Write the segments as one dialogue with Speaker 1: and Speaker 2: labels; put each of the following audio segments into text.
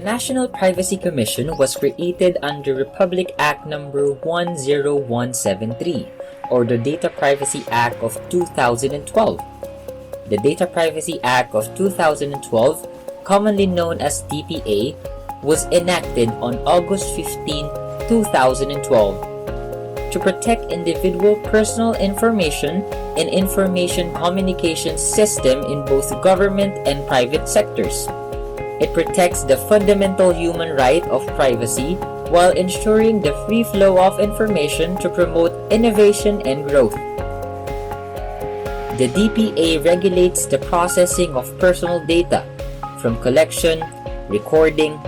Speaker 1: National Privacy Commission was created under Republic Act number 10173, or the Data Privacy Act of 2012. The Data Privacy Act of 2012, commonly known as DPA, was enacted on August 15, 2012 to protect individual personal information and information communication system in both government and private sectors. It protects the fundamental human right of privacy while ensuring the free flow of information to promote innovation and growth. The DPA regulates the processing of personal data from collection, recording,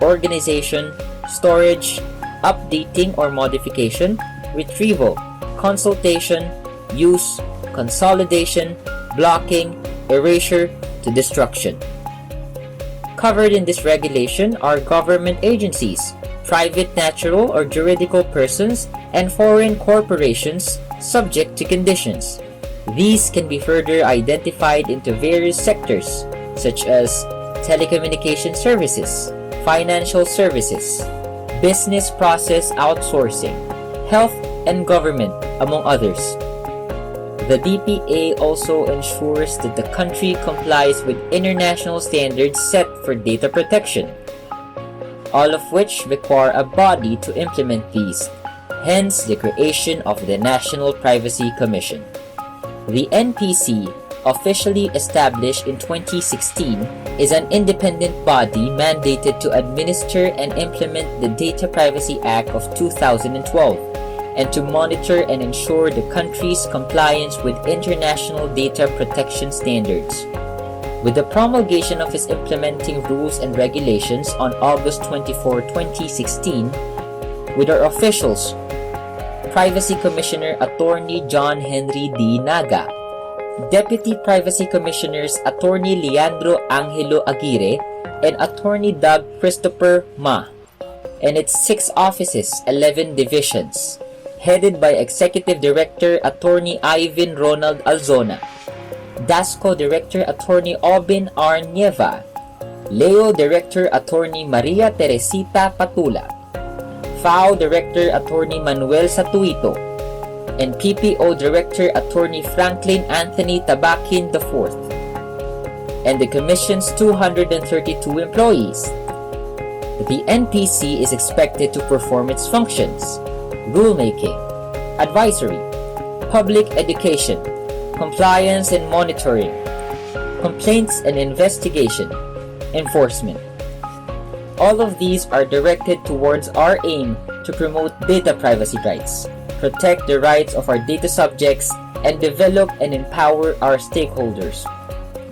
Speaker 1: organization, storage, updating or modification, retrieval, consultation, use, consolidation, blocking, erasure to destruction. Covered in this regulation are government agencies, private natural or juridical persons, and foreign corporations subject to conditions. These can be further identified into various sectors such as telecommunication services, financial services, business process outsourcing, health and government, among others. The DPA also ensures that the country complies with international standards set for data protection, all of which require a body to implement these, hence the creation of the National Privacy Commission. The NPC, officially established in 2016, is an independent body mandated to administer and implement the Data Privacy Act of 2012 and to monitor and ensure the country's compliance with international data protection standards. With the promulgation of its implementing rules and regulations on August 24, 2016, with our officials, Privacy Commissioner Attorney John Henry D. Naga, Deputy Privacy Commissioners Attorney Leandro Angelo Aguirre, and Attorney Doug Christopher Ma, and its 6 offices, 11 divisions, headed by Executive Director Attorney IVIN Ronald Alzona, DASCO Director Attorney Obin R. Nieva, Leo Director Attorney Maria Teresita Patula, FAO Director Attorney Manuel Satuito, and PPO Director Attorney Franklin Anthony Tabakin IV, and the Commission's 232 employees. The NPC is expected to perform its functions: rulemaking, advisory, public education, compliance and monitoring, complaints and investigation, enforcement. All of these are directed towards our aim to promote data privacy rights, protect the rights of our data subjects, and develop and empower our stakeholders.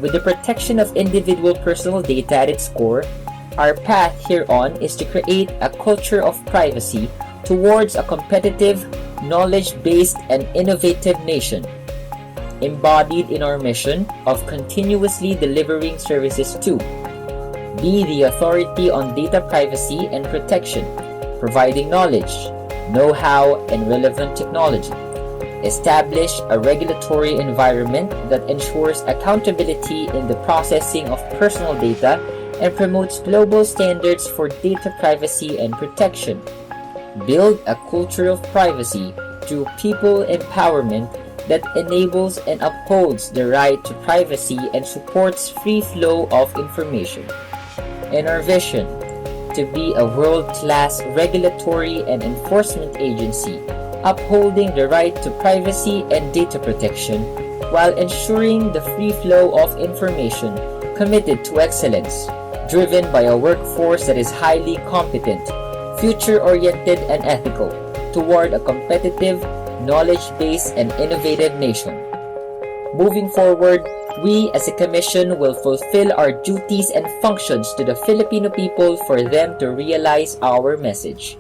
Speaker 1: With the protection of individual personal data at its core, our path hereon is to create a culture of privacy towards a competitive, knowledge-based, and innovative nation, embodied in our mission of continuously delivering services to be the authority on data privacy and protection, providing knowledge, know-how, and relevant technology, establish a regulatory environment that ensures accountability in the processing of personal data and promotes global standards for data privacy and protection, build a culture of privacy through people empowerment that enables and upholds the right to privacy and supports free flow of information. And our vision, to be a world-class regulatory and enforcement agency, upholding the right to privacy and data protection while ensuring the free flow of information, committed to excellence, driven by a workforce that is highly competent, future-oriented and ethical, toward a competitive, knowledge-based and innovative nation. Moving forward, we as a Commission will fulfill our duties and functions to the Filipino people for them to realize our message.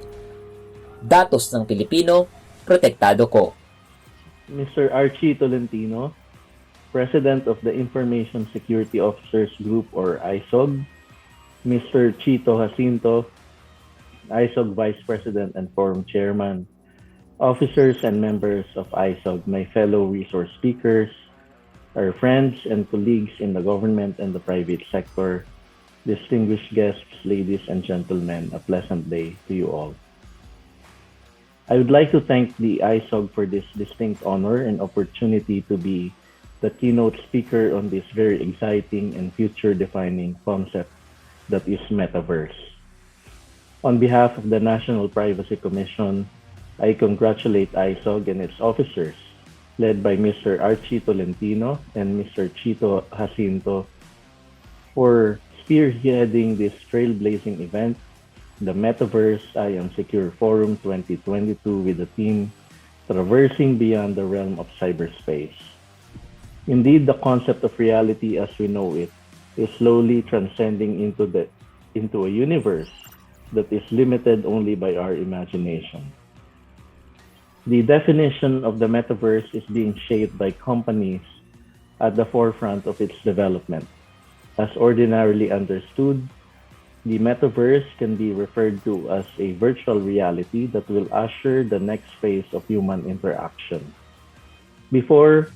Speaker 1: Datos ng Pilipino, protektado ko.
Speaker 2: Mr. Archie Tolentino, President of the Information Security Officers Group or ISOG, Mr. Chito Jacinto, ISOG Vice President and Forum Chairman, officers and members of ISOG, my fellow resource speakers, our friends and colleagues in the government and the private sector, distinguished guests, ladies and gentlemen, a pleasant day to you all. I would like to thank the ISOG for this distinct honor and opportunity to be the keynote speaker on this very exciting and future-defining concept that is Metaverse. On behalf of the National Privacy Commission, I congratulate ISOG and its officers, led by Mr. Archie Tolentino and Mr. Chito Jacinto, for spearheading this trailblazing event, the Metaverse I Am Secure Forum 2022, with the theme Traversing Beyond the Realm of Cyberspace. Indeed, the concept of reality as we know it is slowly transcending into a universe that is limited only by our imagination. The definition of the Metaverse is being shaped by companies at the forefront of its development. As ordinarily understood, the Metaverse can be referred to as a virtual reality that will usher the next phase of human interaction. Before,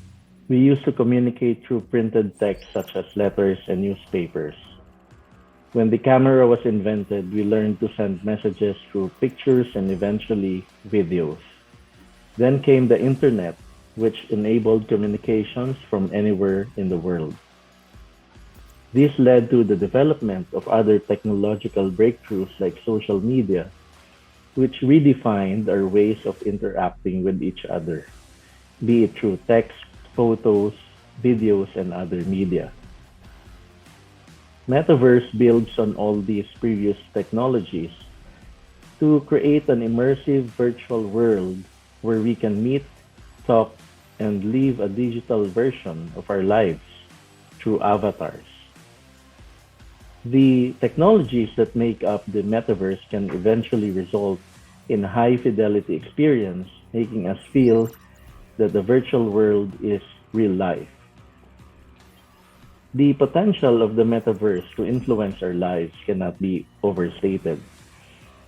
Speaker 2: we used to communicate through printed text such as letters and newspapers. When the camera was invented, we learned to send messages through pictures and eventually videos. Then came the internet, which enabled communications from anywhere in the world. This led to the development of other technological breakthroughs like social media, which redefined our ways of interacting with each other, be it through text, photos, videos, and other media. Metaverse builds on all these previous technologies to create an immersive virtual world where we can meet, talk, and live a digital version of our lives through avatars. The technologies that make up the Metaverse can eventually result in a high-fidelity experience, making us feel that the virtual world is real life. The potential of the Metaverse to influence our lives cannot be overstated.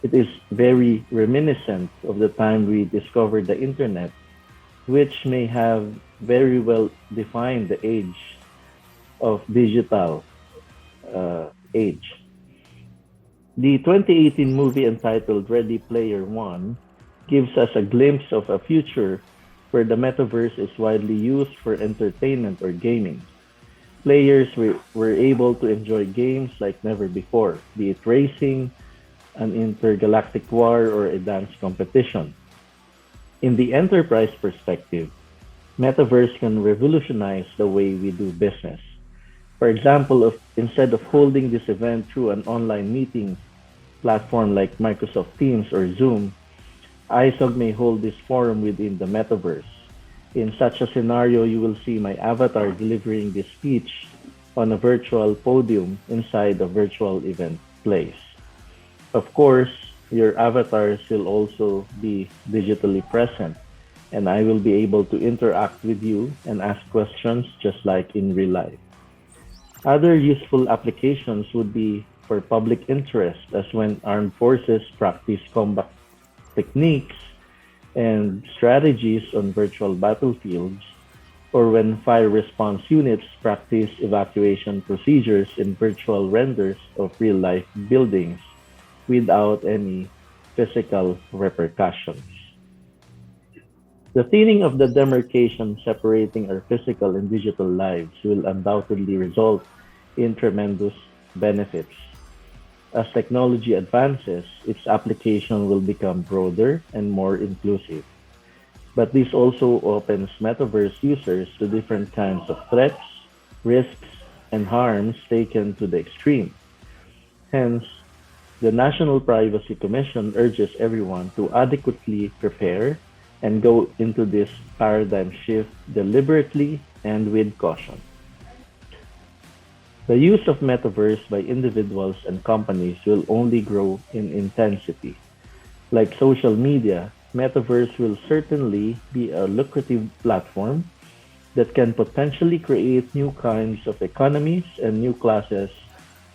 Speaker 2: It is very reminiscent of the time we discovered the internet, which may have very well defined the age of digital age. The 2018 movie entitled Ready Player One gives us a glimpse of a future where the Metaverse is widely used for entertainment or gaming. Players were able to enjoy games like never before, be it racing, an intergalactic war, or a dance competition. In the enterprise perspective, Metaverse can revolutionize the way we do business. For example, instead of holding this event through an online meeting platform like Microsoft Teams or Zoom, ISOG may hold this forum within the Metaverse. In such a scenario, you will see my avatar delivering this speech on a virtual podium inside a virtual event place. Of course, your avatars will also be digitally present, and I will be able to interact with you and ask questions just like in real life. Other useful applications would be for public interest, as when armed forces practice combat techniques and strategies on virtual battlefields, or when fire response units practice evacuation procedures in virtual renders of real-life buildings without any physical repercussions. The thinning of the demarcation separating our physical and digital lives will undoubtedly result in tremendous benefits. As technology advances, its application will become broader and more inclusive. But this also opens Metaverse users to different kinds of threats, risks, and harms taken to the extreme. Hence, the National Privacy Commission urges everyone to adequately prepare and go into this paradigm shift deliberately and with caution. The use of Metaverse by individuals and companies will only grow in intensity. Like social media, Metaverse will certainly be a lucrative platform that can potentially create new kinds of economies and new classes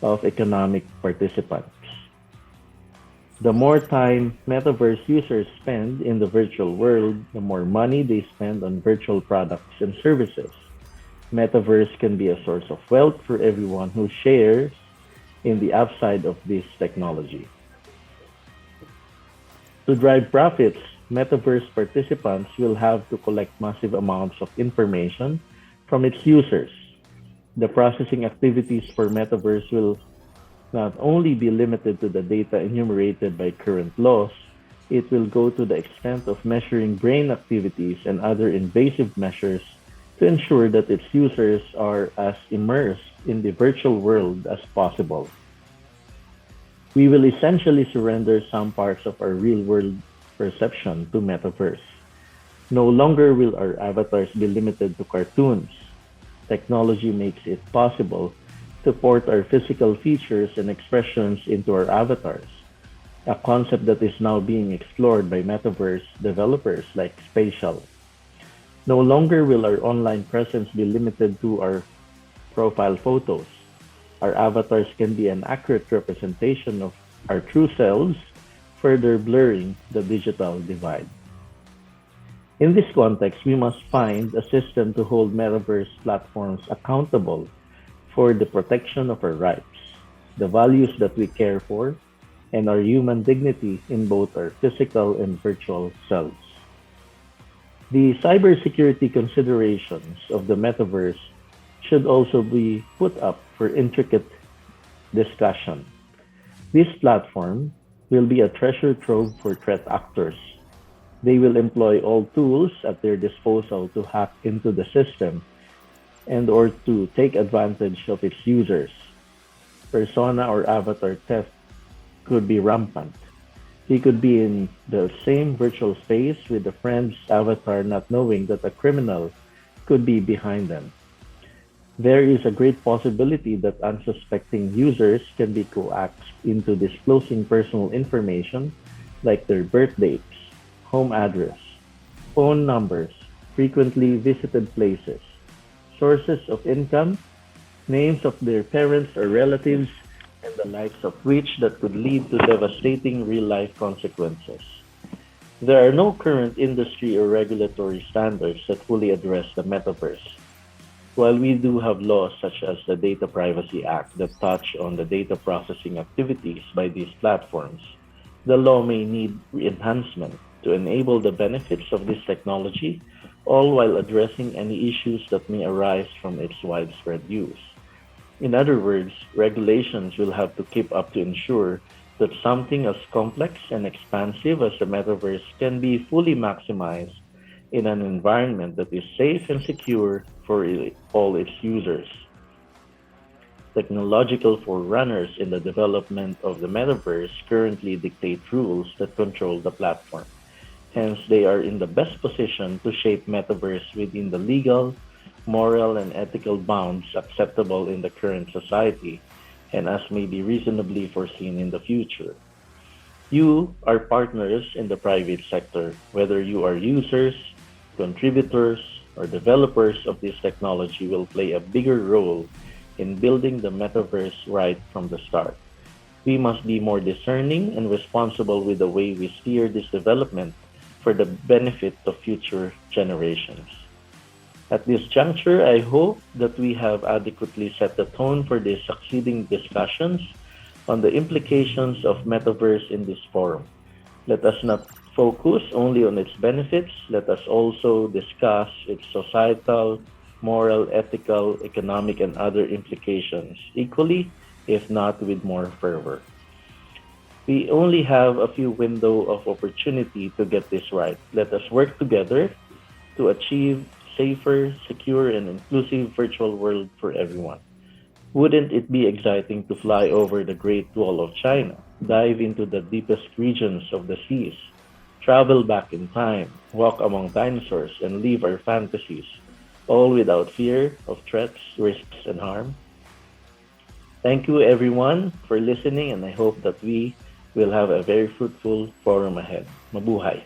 Speaker 2: of economic participants. The more time Metaverse users spend in the virtual world, the more money they spend on virtual products and services. Metaverse can be a source of wealth for everyone who shares in the upside of this technology. To drive profits, Metaverse participants will have to collect massive amounts of information from its users. The processing activities for Metaverse will not only be limited to the data enumerated by current laws, it will go to the extent of measuring brain activities and other invasive measures to ensure that its users are as immersed in the virtual world as possible. We will essentially surrender some parts of our real-world perception to Metaverse. No longer will our avatars be limited to cartoons. Technology makes it possible to port our physical features and expressions into our avatars, a concept that is now being explored by Metaverse developers like Spatial. No longer will our online presence be limited to our profile photos. Our avatars can be an accurate representation of our true selves, further blurring the digital divide. In this context, we must find a system to hold Metaverse platforms accountable for the protection of our rights, the values that we care for, and our human dignity in both our physical and virtual selves. The cybersecurity considerations of the Metaverse should also be put up for intricate discussion. This platform will be a treasure trove for threat actors. They will employ all tools at their disposal to hack into the system and or to take advantage of its users. Persona or avatar theft could be rampant. He could be in the same virtual space with a friend's avatar not knowing that a criminal could be behind them. There is a great possibility that unsuspecting users can be coaxed into disclosing personal information like their birth dates, home address, phone numbers, frequently visited places, sources of income, names of their parents or relatives, and the likes of which that could lead to devastating real-life consequences. There are no current industry or regulatory standards that fully address the metaverse. While we do have laws such as the Data Privacy Act that touch on the data processing activities by these platforms, the law may need enhancement to enable the benefits of this technology, all while addressing any issues that may arise from its widespread use. In other words, regulations will have to keep up to ensure that something as complex and expansive as the metaverse can be fully maximized in an environment that is safe and secure for all its users. Technological forerunners in the development of the metaverse currently dictate rules that control the platform. Hence, they are in the best position to shape metaverse within the legal, moral, and ethical bounds acceptable in the current society, and as may be reasonably foreseen in the future. You are partners in the private sector, whether you are users, contributors, or developers of this technology will play a bigger role in building the metaverse right from the start. We must be more discerning and responsible with the way we steer this development for the benefit of future generations. At this juncture, I hope that we have adequately set the tone for the succeeding discussions on the implications of metaverse in this forum. Let us not focus only on its benefits. Let us also discuss its societal, moral, ethical, economic, and other implications equally, if not with more fervor. We only have a few windows of opportunity to get this right. Let us work together to achieve safer, secure, and inclusive virtual world for everyone. Wouldn't it be exciting to fly over the Great Wall of China, dive into the deepest regions of the seas, travel back in time, walk among dinosaurs, and live our fantasies, all without fear of threats, risks, and harm? Thank you everyone for listening, and I hope that we will have a very fruitful forum ahead. Mabuhay!